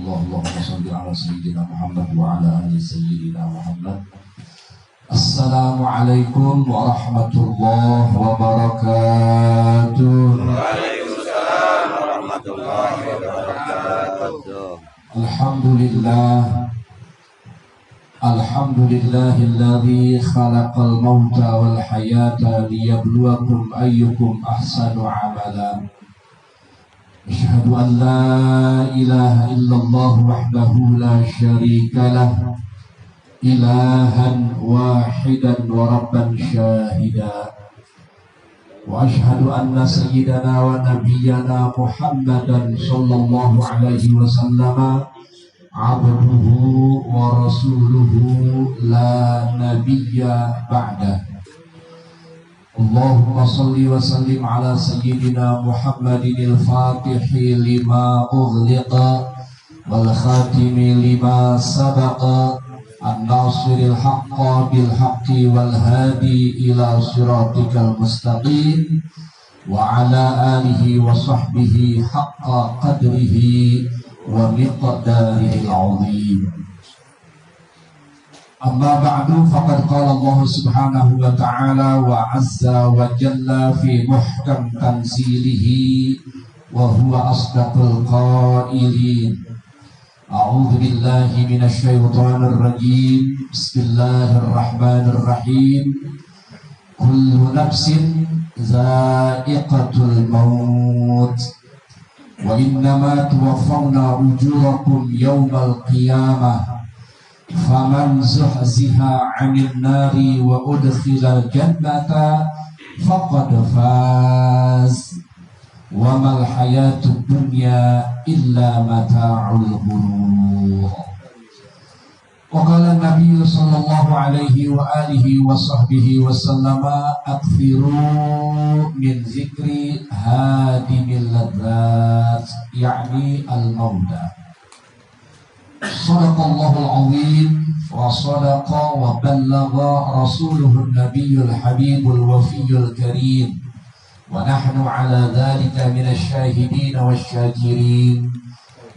Allahumma shalli ala sayyidina Muhammad wa ala ali sayyidina Muhammad. Assalamualaikum warahmatullahi wabarakatuh. Waalaikumsalam warahmatullahi wabarakatuh. Alhamdulillahilladzi khalaqal mauta wal hayata liyabluwakum ayyukum ahsanu amala. Asyhadu an la ilaha illallah wahdahu la syarika lah, ilahan wahidan wa rabban syahida. Wa asyhadu anna sayyidana wa nabiyyana Muhammadan sallallahu alaihi wasallam abduhu wa rasuluhu la nabiyya ba'dah. Allahumma salli wa sallim ala sayyidina Muhammadin al-fatihi lima ughliqa wal khatimi lima sabaqa an-nasiril haqqa bil haqqi wal hadi ila siratikal mustaqim wa ala alihi wa sahbihi haqqa qadrihi wa miqdarihil azim. Amma ba'du, faqad qala Allah subhanahu wa ta'ala wa azza wa jalla fi muhkam tanzilihi wa huwa asdaqul qailin. A'udzu billahi minasy syaithanir rajim. Bismillahirrahmanirrahim. Kullu nafsin za'iqatul maut wa innama tuwaffawna ujurakum yawmal qiyamah. Faman zuhziha 'anil nari wa udkhilal jannata faqad faz wa mal hayatud dunya illa mata'ul ghurur. Wa qala Nabi sallallahu alaihi wa alihi wa sahbihi wa sallama akthiru min zikri hadimil ladzat, yakni al-mauta. Sadaqallahul azim wa sadaqa wa ballagha rasuluhun nabiyyul habibul wafiyul karim wa nahnu ala dhalika minasy syahidin wasyakirin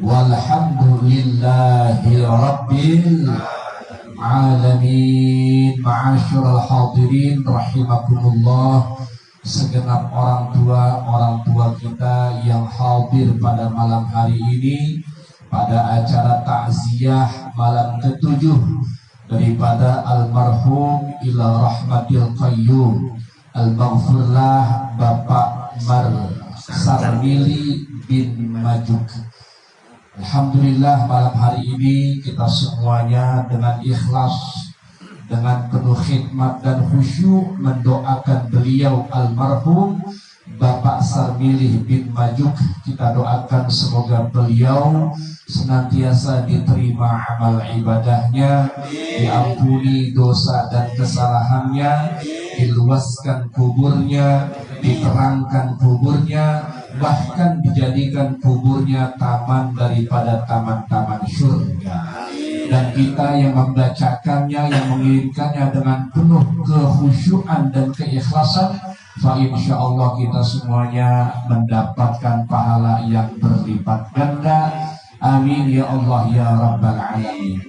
walhamdulillahi rabbil alamin. Ma'asyiral hadirin rahimakumullah, segenap orang tua kita yang hadir pada malam hari ini pada acara takziah malam ke-7 daripada almarhum ila rahmatil qayyum al-maghfurlah Bapak Mar Sarmili bin Majuk. Alhamdulillah, malam hari ini kita semuanya dengan ikhlas, dengan penuh khidmat dan khusyuk mendoakan beliau almarhum Bapak Sarmili bin Majuk. Kita doakan semoga beliau senantiasa diterima amal ibadahnya, diampuni dosa dan kesalahannya, diluaskan kuburnya, diterangkan kuburnya, bahkan dijadikan kuburnya taman daripada taman-taman surga. Dan kita yang membacakannya, yang mengirimkannya dengan penuh kekhusyuan dan keikhlasan, fa insyaallah kita semuanya mendapatkan pahala yang berlipat ganda. Amin ya Allah ya Rabbal Alamin.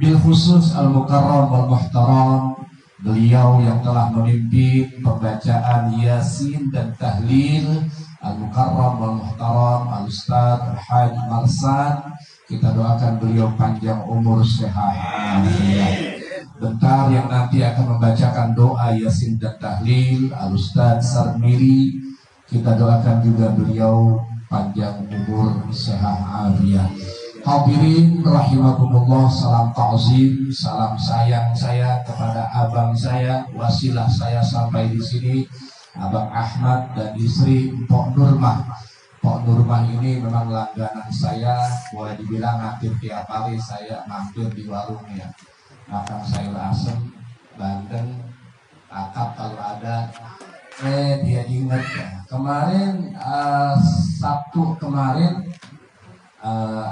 Bil khusus al-mukarram wal muhtaram, beliau yang telah memimpin pembacaan Yasin dan tahlil, al-mukarram wal muhtaram al-Ustaz Al-Haj Marsan. Kita doakan beliau panjang umur, sehat, afiat. Bentar yang nanti akan membacakan doa Yasin dan tahlil al-Ustaz Sarmili. Kita doakan juga beliau panjang umur, sehat, afiat. Hadirin rahimakumullah, salam ta'zim, salam sayang saya kepada abang saya, wasilah saya sampai di sini, Abang Ahmad dan istri Mpok Nurmah. Mpok Nurmah ini memang langganan saya, boleh dibilang hampir tiap hari saya mampir di warungnya. Makan sayur asem, bandeng, akap kalau ada. Dia ingat ya, kemarin Sabtu kemarin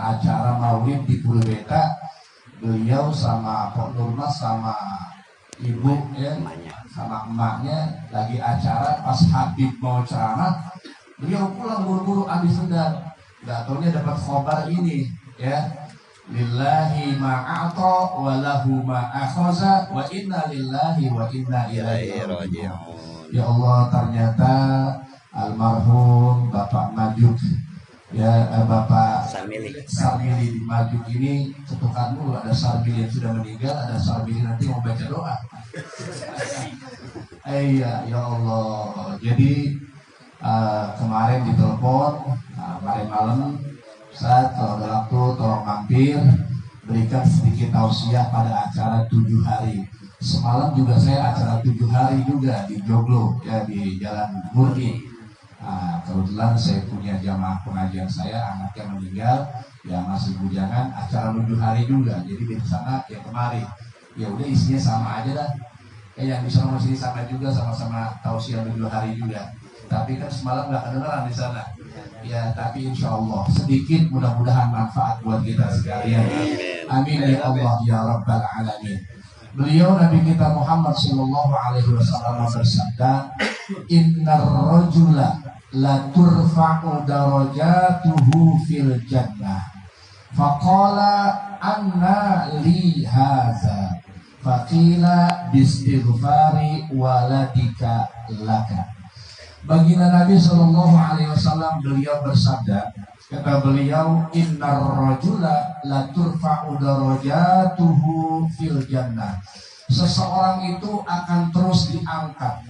acara maulid di Purweta, beliau sama Pok Nurmah sama ibu ya, sama emaknya lagi acara. Pas Habib mau ceramah, beliau pulang buru-buru habis sedang. Gak taunya dapat khobar ini ya, lillahi ma'ata wa lahu ma'akhaza wa inna lillahi wa inna ilaihi raji'un. Ya Allah, ternyata almarhum Bapak Majuk, ya Bapak Sarmili di Majuk ini ketukan dulu. Ada Sarmili yang sudah meninggal, ada Sarmili nanti mau baca doa. Iya, ya Allah. Jadi kemarin ditelepon, kemarin malam, Ustaz kalau ada waktu tolong mampir berikan sedikit tausiah pada acara 7 hari. Semalam juga saya acara 7 hari juga di Joglo, ya di Jalan Murni. Kebetulan saya punya jamaah pengajian saya, anaknya meninggal, ya masih bujangan, acara 7 hari juga. Jadi di sana ya kemari, ya udah isinya sama aja dah. Yang di sana sini sama juga, sama-sama tausiah 7 hari juga. Tapi kan semalam nggak kedengeran di sana. Ya, tapi insya Allah sedikit, mudah-mudahan manfaat buat kita sekalian. Amin ya Allah ya Rabbal Alamin. Beliau Nabi kita Muhammad Sallallahu Alaihi Wasallam bersabda, Innar rajula la turfa'u darajatuhu fil jannah. Faqala anna li haza. Faqila bistighfari waladika laka. Baginda Nabi Shallallahu Alaihi Wasallam beliau bersabda, kata beliau, Innar rajula la turfa'u darajatuhu fil jannah. Seseorang itu akan terus diangkat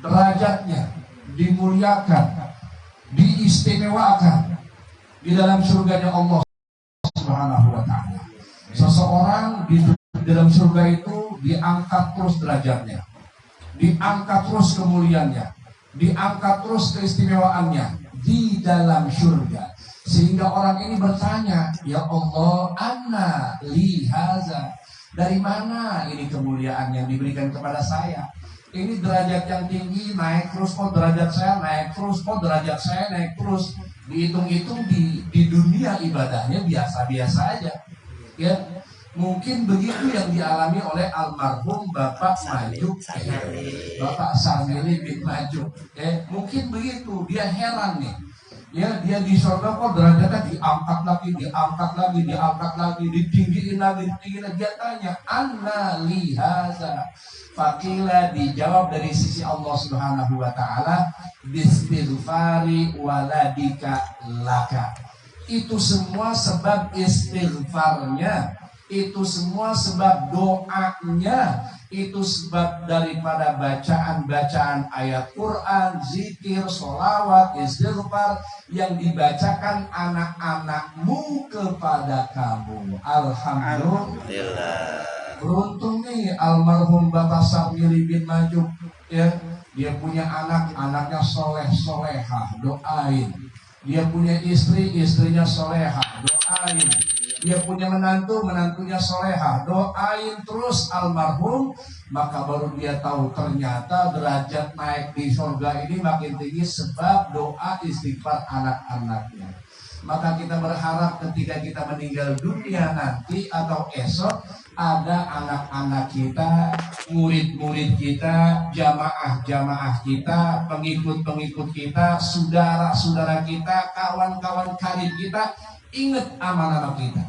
derajatnya, dimuliakan, diistimewakan di dalam surganya Allah Subhanahu wa taala. Seseorang di dalam surga itu diangkat terus derajatnya, diangkat terus kemuliaannya, diangkat terus keistimewaannya di dalam surga. Sehingga orang ini bertanya, ya Allah, anna li haza, dari mana ini kemuliaan yang diberikan kepada saya? Ini derajat yang tinggi naik terus, kok derajat saya naik terus, kok derajat saya naik terus. Dihitung-hitung di dunia ibadahnya biasa-biasa aja, ya. Mungkin begitu yang dialami oleh almarhum Bapak Majuk, Bapak Sarmili bin Majuk. Mungkin begitu, dia heran nih. Ya, dia di surga kok derajatnya diangkat lagi, ditinggiin lagi. Dia tanya, anna li haza. Faqila, dijawab dari sisi Allah Subhanahu wa taala, bistighfari waladika laka. Itu semua sebab istighfarnya, itu semua sebab doanya, itu sebab daripada bacaan-bacaan ayat Quran, zikir, sholawat, istighfar yang dibacakan anak-anakmu kepada kamu. Alhamdulillah. Beruntung nih almarhum Bapak Sarmili bin Majuk, ya, dia punya anaknya soleh-solehah, doain. Dia punya istri, istrinya solehah, doain. Dia punya menantunya solehah, doain terus almarhum. Maka baru dia tahu ternyata derajat naik di surga ini makin tinggi sebab doa istighfar anak-anaknya. Maka kita berharap ketika kita meninggal dunia nanti atau esok, ada anak-anak kita, murid-murid kita, jamaah-jamaah kita, pengikut-pengikut kita, saudara-saudara kita, kawan-kawan karib kita, ingat amanah kita.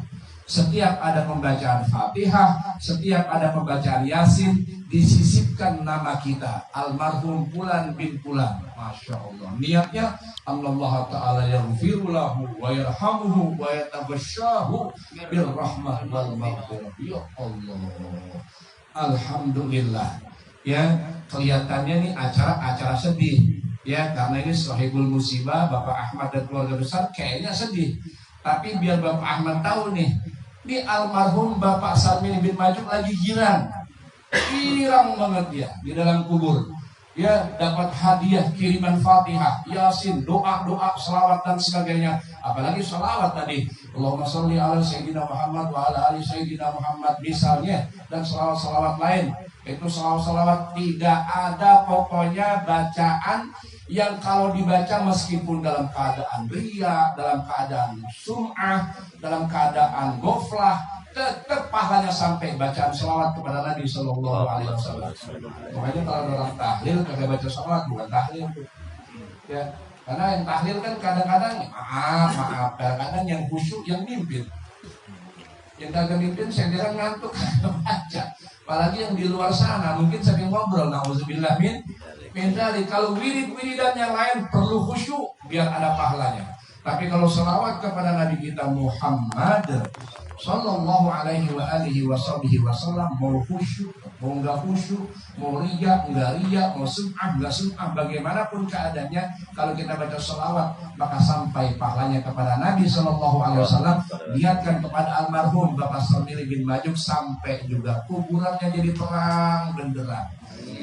Setiap ada pembacaan Fatihah, setiap ada pembacaan Yasin, disisipkan nama kita, almarhum Fulan bin Fulan. Masya Allah. Niatnya Allah Ta'ala yaghfiru lahu wa yarhamuhu wa yatabasyahu birrahmah wal maghfirah. Ya Allah. Alhamdulillah. Ya, kelihatannya nih acara sedih. Ya, karena ini sahibul musibah, Bapak Ahmad dan keluarga besar kayaknya sedih. Tapi biar Bapak Ahmad tahu nih, ini almarhum Bapak Sarmili bin Majuk lagi girang banget dia di dalam kubur. Ya, dapat hadiah kiriman Fatihah, Yasin, doa-doa, selawat dan sebagainya. Apalagi selawat tadi, Allahumma sholli ala Sayyidina Muhammad wa ala ali Sayyidina Muhammad misalnya, dan selawat-selawat lain. Itu selawat-selawat tidak ada pokoknya bacaan yang kalau dibaca meskipun dalam keadaan riya, dalam keadaan sum'ah, dalam keadaan goflah, tetap pahalanya sampai bacaan selawat kepada Nabi Sallallahu Alaihi Wasallam. Makanya kalau orang tahlil kagak baca selawat bukan tahlil. Ya, Karena yang tahlil kan kadang-kadang maaf, kadang-kadang yang khusyuk yang mimpin. Yang kagak mimpin saya kira ngantuk baca. Apalagi yang di luar sana mungkin sambil ngobrol. Nauzubillah min dzalik. Kalau wirid-wiridan yang lain perlu khusyuk biar ada pahalanya. Tapi kalau selawat kepada Nabi kita Muhammad Sallallahu alaihi wa alihi wasallam, mau khusyuk, mau enggak khusyuk, mau riya, enggak riya, mau sum'ah, enggak sum'ah, bagaimanapun keadaannya, kalau kita baca selawat, maka sampai pahalanya kepada Nabi Sallallahu alaihi wasallam. Lihatkan kepada almarhum Bapak Sarmili bin Majuk sampai juga kuburannya jadi terang benderang.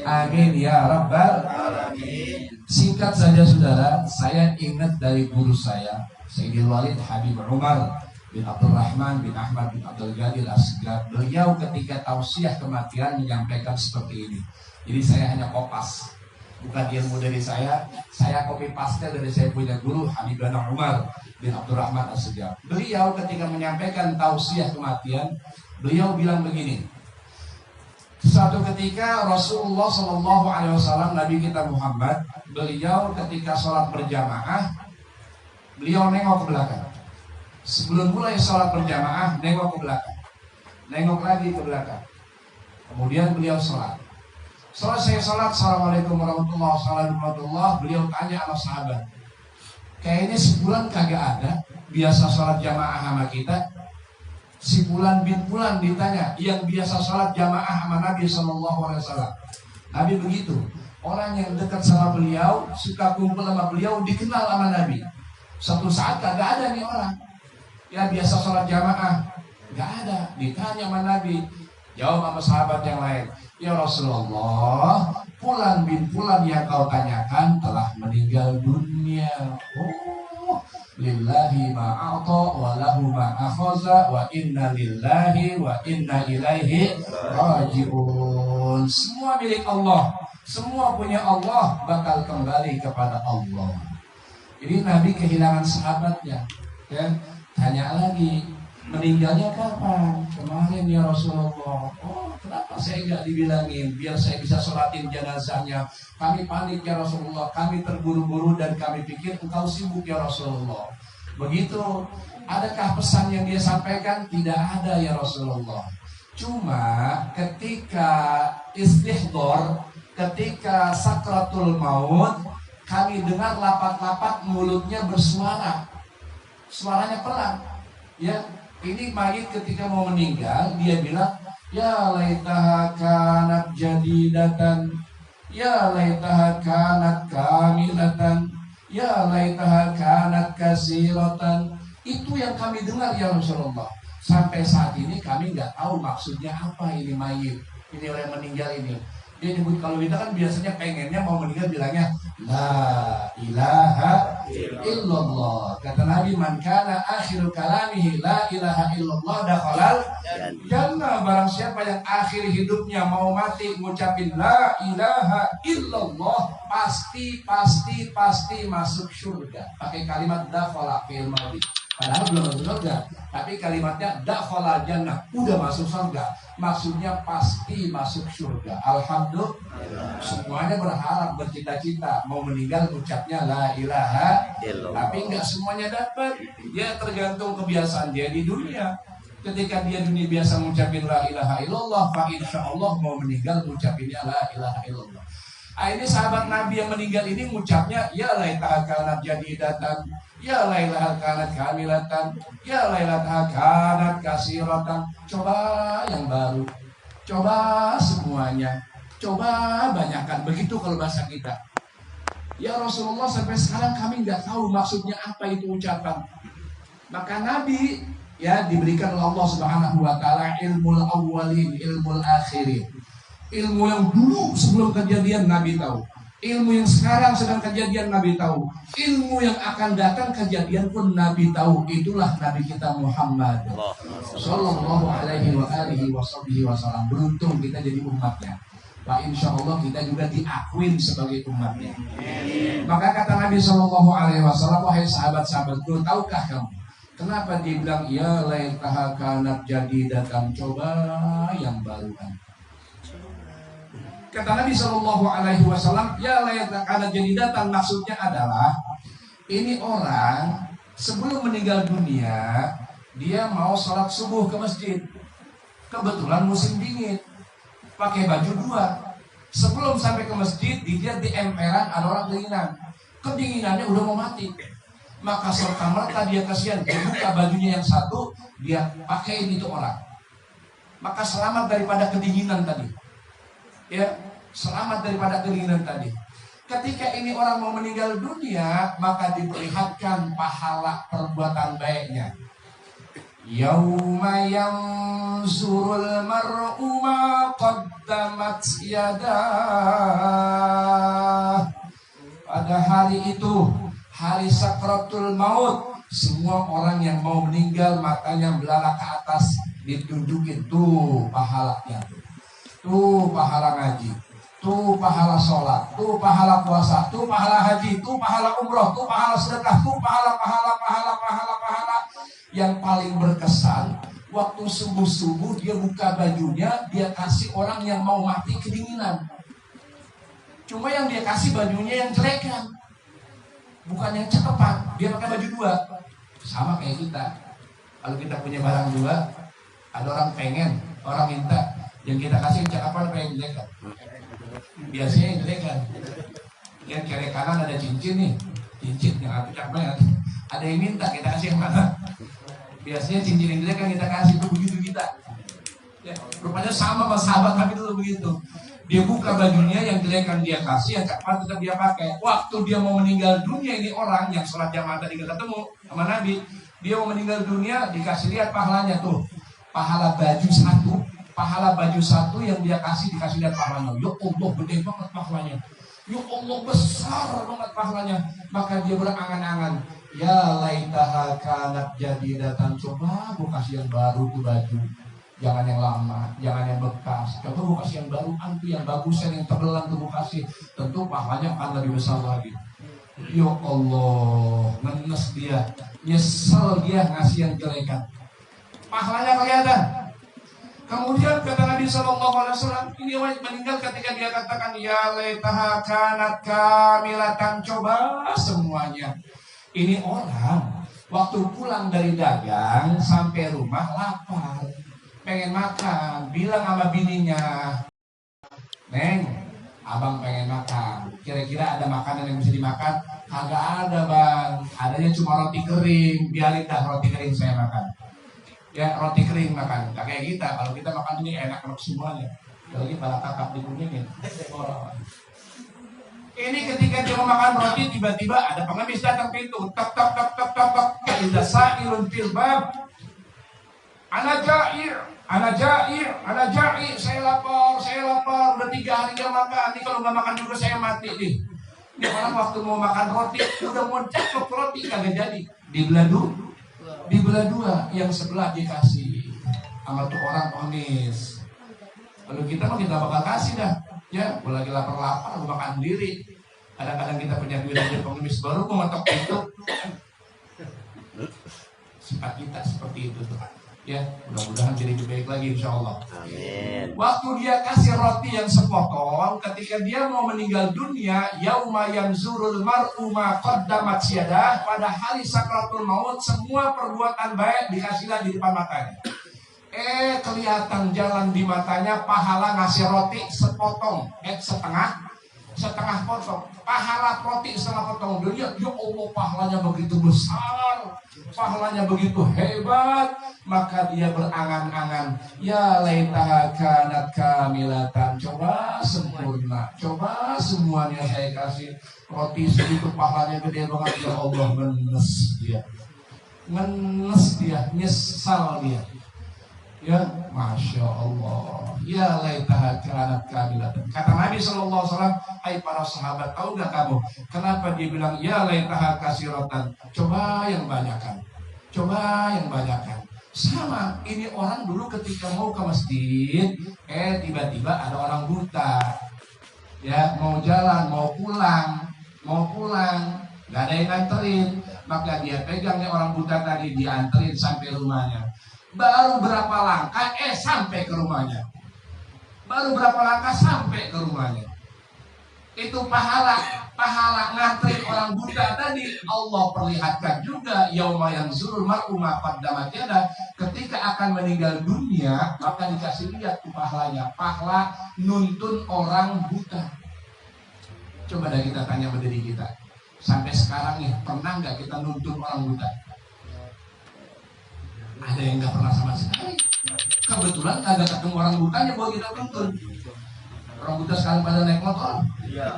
Amin ya rabbal alamin. Singkat saja saudara, saya ingat dari guru saya, Sayyidil Walid Habib Umar bin Abdurrahman bin Ahmad bin Abdul Ghani Al-Asgar. Beliau ketika tausiah kematian menyampaikan seperti ini. Jadi saya hanya kopas, bukan ilmu dari saya copy paste dari saya punya guru Habib Umar bin Abdurrahman Al-Asgar. Beliau ketika menyampaikan tausiah kematian, beliau bilang begini. Suatu ketika Rasulullah Shallallahu Alaihi Wasallam, Nabi kita Muhammad, beliau ketika sholat berjamaah, beliau nengok ke belakang. Sebelum mulai sholat berjamaah, nengok ke belakang, nengok lagi ke belakang. Kemudian beliau sholat. Selesai sholat, Assalamualaikum warahmatullahi wabarakatuh. Beliau tanya sama sahabat, kayaknya sebulan kagak ada biasa sholat jamaah sama kita. Si Fulan bin Fulan ditanya, yang biasa sholat jamaah sama Nabi SAW. Nabi begitu, orang yang dekat sama beliau, suka kumpul sama beliau, dikenal sama Nabi. Suatu saat kagak ada nih orang ya biasa sholat jamaah, gak ada. Ditanya sama Nabi, jawab sama sahabat yang lain, ya Rasulullah, Fulan bin Fulan yang kau tanyakan telah meninggal dunia. Lillahi ma'ata wa lahu ma'akhaza wa inna lillahi wa inna ilaihi raji'un. Semua milik Allah, semua punya Allah, bakal kembali kepada Allah. Jadi Nabi kehilangan sahabatnya, kan? Tanya lagi, meninggalnya kapan? Kemarin ya Rasulullah. Oh, kenapa saya enggak dibilangin biar saya bisa sholatin jenazahnya? Kami panik ya Rasulullah, kami terburu-buru dan kami pikir engkau sibuk ya Rasulullah. Begitu. Adakah pesan yang dia sampaikan? Tidak ada ya Rasulullah. Cuma ketika istihdor, ketika sakratul maut, kami dengar lapat-lapat mulutnya bersuara. Suaranya pelan. Ya, ini mayit ketika mau meninggal, dia bilang, ya laitaha kanat jadidatan, ya laitaha kanat kamilatan, ya laitaha kanat kasiratan. Itu yang kami dengar ya Rasulullah. Sampai saat ini kami nggak tahu maksudnya apa ini mayit, ini orang yang meninggal ini. Dia nyebut, kalau kita kan biasanya pengennya mau meninggal bilangnya la ilaha illallah. Kata Nabi, man kana akhiru kalamihi la ilaha illallah dakhalal jannah. Barang siapa yang akhir hidupnya mau mati ngucapin la ilaha illallah, pasti masuk surga. Pakai kalimat dakhala fil madhi. Padahal belum masuk surga, tapi kalimatnya dakhala jannah, udah masuk surga. Maksudnya pasti masuk surga. Alhamdulillah. Semuanya berharap, bercita-cita mau meninggal ucapnya la ilaha illallah. Tapi nggak semuanya dapat. Ya tergantung kebiasaan dia di dunia. Ketika dia dunia biasa mengucapin la ilaha illallah, fa insyaallah mau meninggal mengucapinnya la ilaha illallah. Ini sahabat Nabi yang meninggal ini mengucapnya ya laitaha kanat jadidatan, ya laitaha kanat kamilatan, ya laitaha kanat kasiratan. Coba yang baru, coba semuanya, coba banyakkan. Begitu kalau bahasa kita. Ya Rasulullah, sampai sekarang kami nggak tahu maksudnya apa itu ucapan. Maka Nabi ya diberikan oleh Allah Subhanahu wa taala ilmul awwalin, ilmul akhirin. Ilmu yang dulu sebelum kejadian Nabi tahu. Ilmu yang sekarang sedang kejadian Nabi tahu. Ilmu yang akan datang kejadian pun Nabi tahu. Itulah Nabi kita Muhammad Sallallahu alaihi wa alihi wasallam. Beruntung kita jadi umatnya. Pak, insya Allah kita juga diakuin sebagai umatnya. Maka kata Nabi Sallallahu alaihi wasallam, wahai sahabat-sahabatku, tahukah kamu kenapa dia bilang ya laitaha kanat jadidatan, coba yang baruan. Kata Nabi Shallallahu Alaihi Wasallam, ya layak karena jadi datang, maksudnya adalah Ini orang sebelum meninggal dunia, dia mau sholat subuh ke masjid. Kebetulan musim dingin, pakai baju dua. Sebelum sampai ke masjid, dilihat di emperan ada orang kedinginan. Kedinginannya udah mau mati. Maka serta-merta dia kasihan, dia buka bajunya yang satu, dia pakai itu orang. Maka selamat daripada kedinginan tadi. Ya, selamat daripada kedinginan tadi. Ketika ini orang mau meninggal dunia, maka diperlihatkan pahala perbuatan baiknya. Yauma yanzurul mar'u ma qaddamat yadah. Pada hari itu, hari sakratul maut, semua orang yang mau meninggal matanya belalak ke atas, ditunjukin tuh pahalanya. Tuh pahala ngaji, tuh pahala sholat, tuh pahala puasa, tuh pahala haji, tuh pahala umroh, tuh pahala sedekah, tuh pahala. Yang paling berkesan, waktu subuh-subuh dia buka bajunya, dia kasih orang yang mau mati kedinginan. Cuma yang dia kasih bajunya yang jelekan, bukan yang cakepan. Dia pakai baju dua, sama kayak kita. Kalau kita punya barang dua, ada orang pengen, orang minta, yang kita kasih yang cakepan apa yang jelekan? Biasanya yang jelekan. Yang kiri kanan ada cincin nih, cincin yang aku cakep banget. Ada yang minta, kita kasih yang mana? Biasanya cincin yang jelek kan kita kasih, itu begitu kita. Ya, rupanya sama sahabat Nabi dulu begitu. Dia buka bajunya, yang jelek kan dia kasih, yang cakep tetap dia pakai. Waktu dia mau meninggal dunia, ini orang yang sholat jamaah tadi ketemu sama Nabi, dia mau meninggal dunia, dikasih lihat pahalanya tuh, pahala baju satu yang dia kasih, dikasih lihat pahalanya. Ya Allah, gede banget pahalanya. Ya Allah, besar banget pahalanya. Maka dia berangan-angan, ya laitaha kanat jadidatan. Coba gue kasih yang baru tuh baju, jangan yang lama, jangan yang bekas. Coba gue kasih yang baru, antu yang bagus, yang tebelan tuh gue kasih. Tentu pahalanya akan lebih besar lagi. Ya Allah, ngenes dia, nyesel dia ngasih yang jelekan. Pahalanya kelihatan. Kemudian kata Nabi SAW, ini orang meninggal ketika dia katakan, ya laitaha kanat kamilatan. Coba semuanya. Ini orang waktu pulang dari dagang sampai rumah lapar, pengen makan, bilang sama bininya, Neng, abang pengen makan. Kira-kira ada makanan yang bisa dimakan? Kagak ada bang, adanya cuma roti kering. Biarin dah roti kering saya makan. Ya roti kering makan, gak kayak kita. Kalau kita makan ini enak-enak semuanya. Lagi para kakak dikuningin. Ini ketika dia mau makan roti, tiba-tiba ada pengemis datang pintu. Tok. Idza sa'ilun fil bab. Ana ja'ir. Saya lapar. Udah 3 hari gak makan. Ini kalau gak makan juga saya mati nih. Ini orang waktu mau makan roti, udah mau cakep roti, kagak jadi. Dibelah dua, yang sebelah dikasih sama tuh orang pengemis. Kalau kita mah kita bakal kasih dah. Ya, gue lagi lapar, gue makan sendiri. Kadang-kadang kita punya duit aja pengemis baru gue ngetok pintu. Sifat kita seperti itu tuh. Ya, mudah-mudahan jadi lebih baik lagi insya Allah. Amin. Waktu dia kasih roti yang sepotong, ketika dia mau meninggal dunia, yauma yanzurul mar'u ma qaddamat yadah, pada hari sakratul maut semua perbuatan baik dikasih lagi di depan matanya. Kelihatan jalan di matanya, pahala ngasih roti sepotong, setengah potong, pahala roti setengah potong. Dia lihat, ya Allah, pahalanya begitu besar, pahalanya begitu hebat. Maka dia berangan-angan, ya laitaha kanat kamilatan. Coba sempurna, coba semuanya saya kasih. Roti segitu pahalanya gede banget. Ya Allah, ngenes dia, nyesal dia. Ya, Masya Allah. Ya laitaha kanat kamilatan. Kata Nabi SAW, hai para sahabat, tahu gak kamu kenapa dia bilang ya laitaha kasiratan? Coba yang banyakkan. Sama, ini orang dulu ketika mau ke masjid, tiba-tiba ada orang buta. Ya, mau jalan, mau pulang, gak ada yang nganterin. Maka dia pegangnya orang buta tadi, dianterin sampai rumahnya. Baru berapa langkah, sampai ke rumahnya. Itu pahala ngantri orang buta tadi Allah perlihatkan juga yauma yanzurul mar'u ma qaddamat yadah, ketika akan meninggal dunia maka dikasih lihat tuh pahalanya, pahala nuntun orang buta. Coba dah kita tanya pada diri kita, sampai sekarang nih pernah nggak kita nuntun orang buta? Ada yang nggak pernah sama sekali. Kebetulan kagak ketemu orang butanya bahwa kita tuntun. Orang buta sekarang pada naik motor. Iya.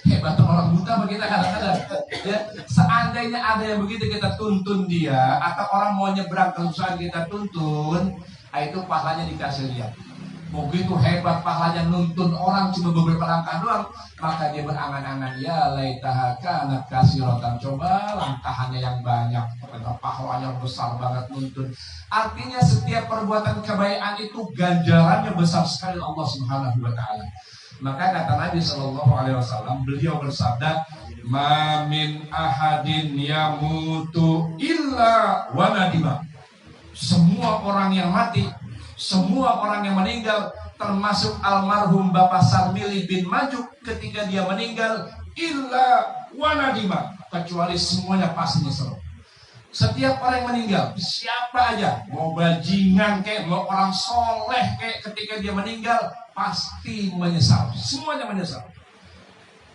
Hebat orang buta begitu kadang-kadang. Ya, seandainya ada yang begitu kita tuntun dia, atau orang mau nyebrang kesusahan kita tuntun, itu pahalanya dikasih lihat. Begitu hebat pahalanya nuntun orang cuma beberapa langkah doang, maka dia berangan-angan, ya laitaha kanat kasiratan, coba langkahannya yang banyak, pahalanya besar banget nuntun. Artinya setiap perbuatan kebaikan itu ganjarannya besar sekali Allah Subhanahu wa taala. Maka kata Nabi sallallahu alaihi wasallam, beliau bersabda, "Ma min ahadin yamutu illa wa nadima." Semua orang yang mati, semua orang yang meninggal, termasuk almarhum Bapak Sarmili bin Majuk, ketika dia meninggal, illa wa nadima, kecuali semuanya pasti nyesel. Setiap orang yang meninggal, siapa aja, mau bajingan kayak, mau orang soleh kayak, ketika dia meninggal pasti menyesal, semuanya menyesal.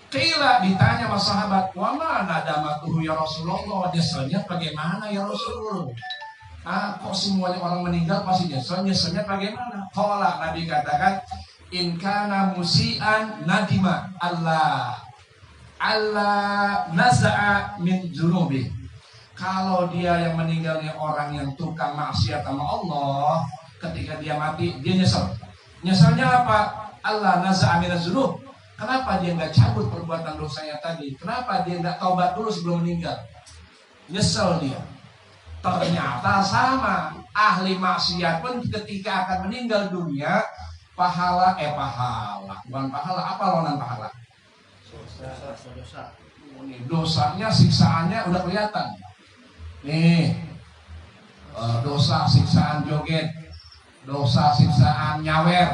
Qila, ditanya sama sahabat, wa ma nadamatuhu ya Rasulullah, nyeselnya bagaimana ya Rasulullah? Kok semuanya orang meninggal pasti nyesel, nyeselnya bagaimana? Qala, Nabi katakan, in kana musian nadima Allah naza'a min junubi. Kalau dia yang meninggalnya orang yang tukang maksiat sama Allah, ketika dia mati dia nyesel. Nyeselnya apa? Allah naza'a min dzunub. Kenapa dia nggak cabut perbuatan dosanya tadi? Kenapa dia nggak taubat dulu sebelum meninggal? Nyesel dia. Ternyata sama, ahli maksiat pun ketika akan meninggal dunia, bukan pahala, apa lawanan pahala? Dosa. Dosanya, siksaannya udah kelihatan. Nih, dosa siksaan joget, dosa siksaan nyawer,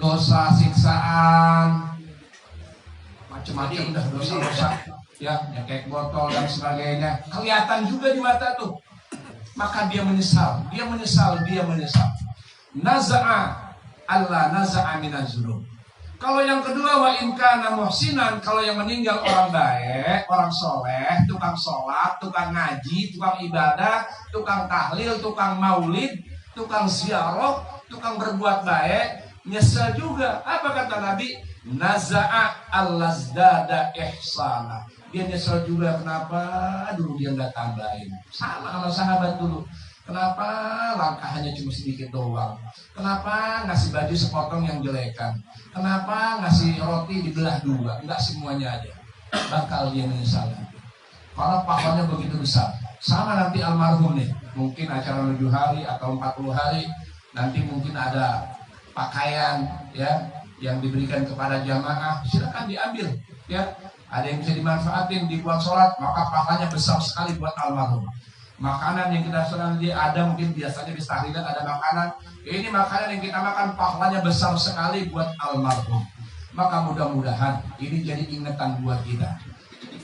dosa siksaan macam-macam, udah dosa-dosa ya, nyekek botol dan sebagainya, kelihatan juga di mata tuh. Maka dia menyesal. Naza'a Allah naza'a minaz dzunub. Kalau yang kedua, wa in kana muhsinan, kalau yang meninggal orang baik, orang soleh, tukang sholat, tukang ngaji, tukang ibadah, tukang tahlil, tukang maulid, tukang ziarah, tukang berbuat baik, nyesel juga. Apa kata Nabi? Naza'a allazdada ihsana. Dia nyesel juga, kenapa dulu dia nggak tambahin. Sama sahabat dulu. Kenapa langkahnya cuma sedikit doang? Kenapa ngasih baju sepotong yang jelekan? Kenapa ngasih roti dibelah dua? Enggak semuanya aja. Bakal dia menyesal. Karena pahalanya begitu besar. Sama nanti almarhum nih. Mungkin acara 7 hari atau 40 hari. Nanti mungkin ada pakaian ya yang diberikan kepada jamaah. Silakan diambil ya. Ada yang bisa dimanfaatin dibuat sholat, maka pahalanya besar sekali buat almarhum. Makanan yang kita sedang ada, mungkin biasanya di tahlilan ada makanan. Ini makanan yang kita makan pahalanya besar sekali buat almarhum. Maka mudah-mudahan ini jadi ingatan buat kita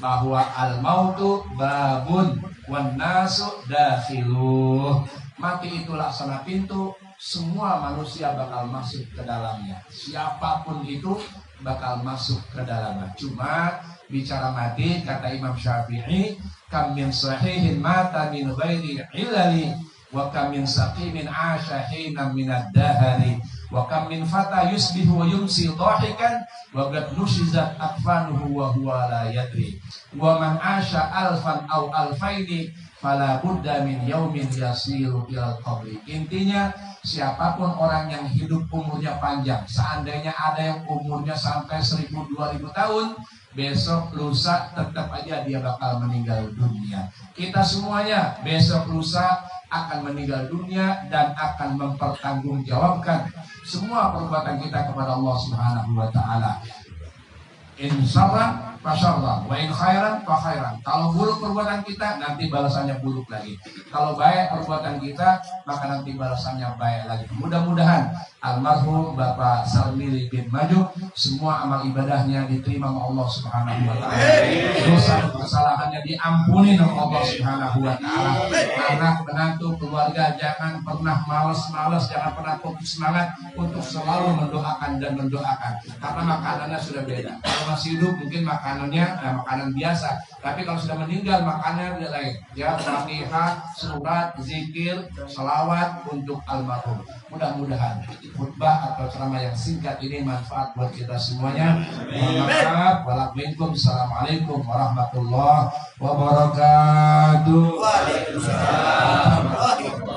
bahwa al-mautu babun wan nasu dakhiluh. Mati itu laksana pintu, semua manusia bakal masuk ke dalamnya. Siapapun itu bakal masuk ke dalamnya. Cuma bicara mati, kata Imam Syafi'i, kam min sahihin mata min ghairi ilali, wa kam min saqimin asha hina min ad-dahari, wa kam min fata yusbihu wa yumsi dhahikan, wa qad nushizat akfanuhu wa huwa la yadri, wa man asha alfan aw alfaini fala budda min yaumin yasiru ilal qabri. Intinya, siapapun orang yang hidup umurnya panjang, seandainya ada yang umurnya sampai 1000-2000 tahun, besok lusa tetap aja dia bakal meninggal dunia. Kita semuanya besok lusa akan meninggal dunia dan akan mempertanggungjawabkan semua perbuatan kita kepada Allah Subhanahu wa taala. In syarran fa syarran wa in khairan fa khairan. Kalau buruk perbuatan kita, nanti balasannya buruk lagi. Kalau baik perbuatan kita, maka nanti balasannya baik lagi. Mudah-mudahan almarhum Bapak Sarmili bin Maju, semua amal ibadahnya diterima oleh Allah Subhanahu wa taala. Dosa dan kesalahannya diampuni oleh Allah Subhanahu wa taala. Anak, menantu, keluarga jangan pernah malas-malas, jangan pernah putus semangat untuk selalu mendoakan dan mendoakan. Karena makanannya sudah beda. Kalau masih hidup mungkin makanannya makanan biasa, tapi kalau sudah meninggal makanannya lain. Ya, Fatihah, surat, zikir, selawat untuk almarhum. Mudah-mudahan khutbah atau ceramah yang singkat ini manfaat buat kita semuanya. Waalaikumsalam. Assalamualaikum warahmatullahi wabarakatuh. Waalaikumsalam.